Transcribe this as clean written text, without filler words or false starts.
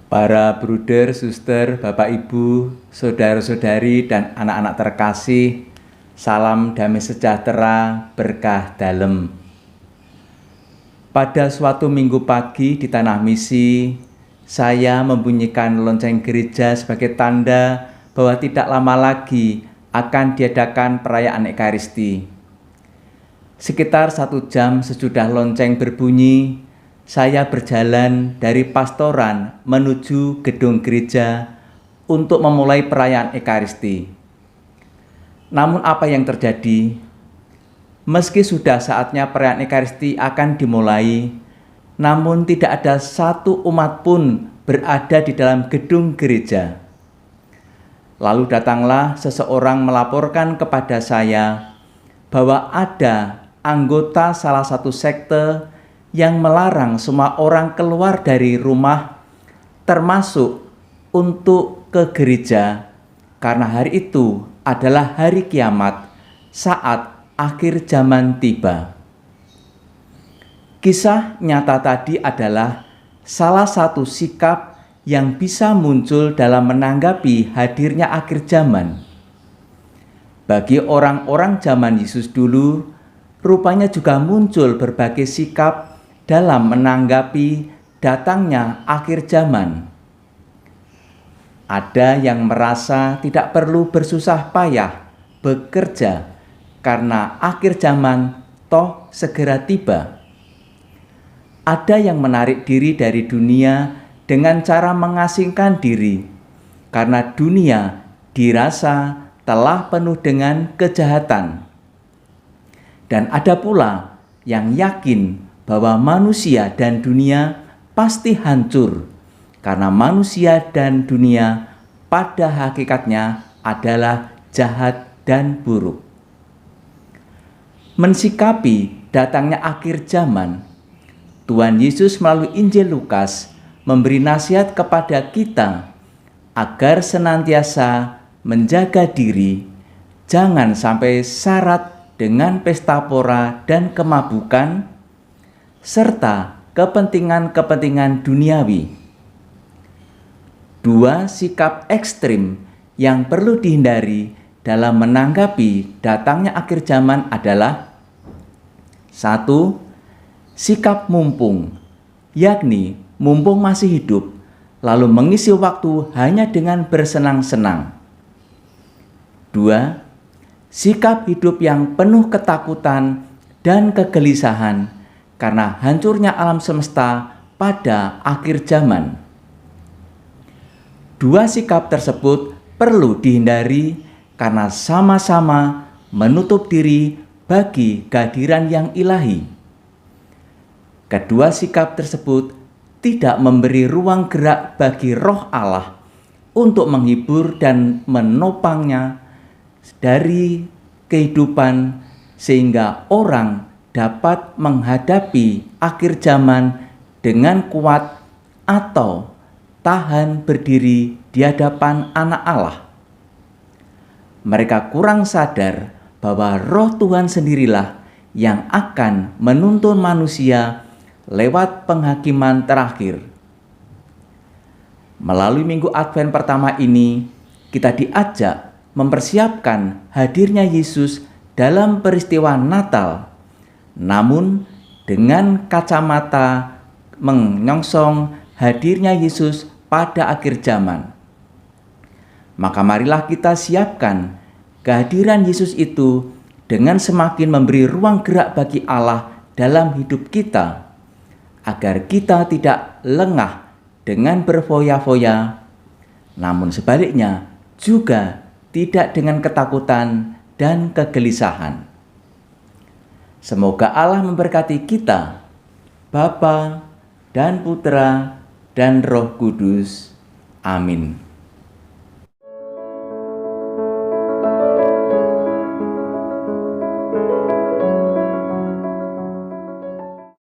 Para bruder, suster, bapak ibu, saudara-saudari, dan anak-anak terkasih, salam damai sejahtera, berkah dalem. Pada suatu minggu pagi di Tanah Misi, saya membunyikan lonceng gereja sebagai tanda bahwa tidak lama lagi akan diadakan perayaan Ekaristi. Sekitar 1 jam sesudah lonceng berbunyi, saya berjalan dari pastoran menuju gedung gereja untuk memulai perayaan Ekaristi. Namun apa yang terjadi? Meski sudah saatnya perayaan Ekaristi akan dimulai, namun tidak ada satu umat pun berada di dalam gedung gereja. Lalu datanglah seseorang melaporkan kepada saya bahwa ada anggota salah satu sekte yang melarang semua orang keluar dari rumah, termasuk untuk ke gereja, karena hari itu adalah hari kiamat saat akhir zaman tiba. Kisah nyata tadi adalah salah satu sikap yang bisa muncul dalam menanggapi hadirnya akhir zaman. Bagi orang-orang zaman Yesus dulu, rupanya juga muncul berbagai sikap dalam menanggapi datangnya akhir zaman. Ada yang merasa tidak perlu bersusah payah bekerja karena akhir zaman toh segera tiba. Ada yang menarik diri dari dunia dengan cara mengasingkan diri karena dunia dirasa telah penuh dengan kejahatan. Dan ada pula yang yakin bahwa manusia dan dunia pasti hancur karena manusia dan dunia pada hakikatnya adalah jahat dan buruk. Mensikapi datangnya akhir zaman, Tuhan Yesus melalui Injil Lukas memberi nasihat kepada kita agar senantiasa menjaga diri, jangan sampai syarat dengan pesta pora dan kemabukan, serta kepentingan-kepentingan duniawi. Dua sikap ekstrim yang perlu dihindari dalam menanggapi datangnya akhir zaman adalah: 1. Sikap mumpung, yakni mumpung masih hidup, lalu mengisi waktu hanya dengan bersenang-senang. 2. Sikap hidup yang penuh ketakutan dan kegelisahan karena hancurnya alam semesta pada akhir zaman. Dua sikap tersebut perlu dihindari karena sama-sama menutup diri bagi kehadiran yang ilahi. Kedua sikap tersebut tidak memberi ruang gerak bagi Roh Allah untuk menghibur dan menopangnya dari kehidupan sehingga orang dapat menghadapi akhir zaman dengan kuat atau tahan berdiri di hadapan Anak Allah. Mereka kurang sadar bahwa Roh Tuhan sendirilah yang akan menuntun manusia lewat penghakiman terakhir. Melalui Minggu Advent pertama ini, kita diajak mempersiapkan hadirnya Yesus dalam peristiwa Natal, namun dengan kacamata menyongsong hadirnya Yesus pada akhir zaman. Maka marilah kita siapkan kehadiran Yesus itu dengan semakin memberi ruang gerak bagi Allah dalam hidup kita, agar kita tidak lengah dengan berfoya-foya, namun sebaliknya juga tidak dengan ketakutan dan kegelisahan. Semoga Allah memberkati kita, Bapa dan Putra dan Roh Kudus. Amin.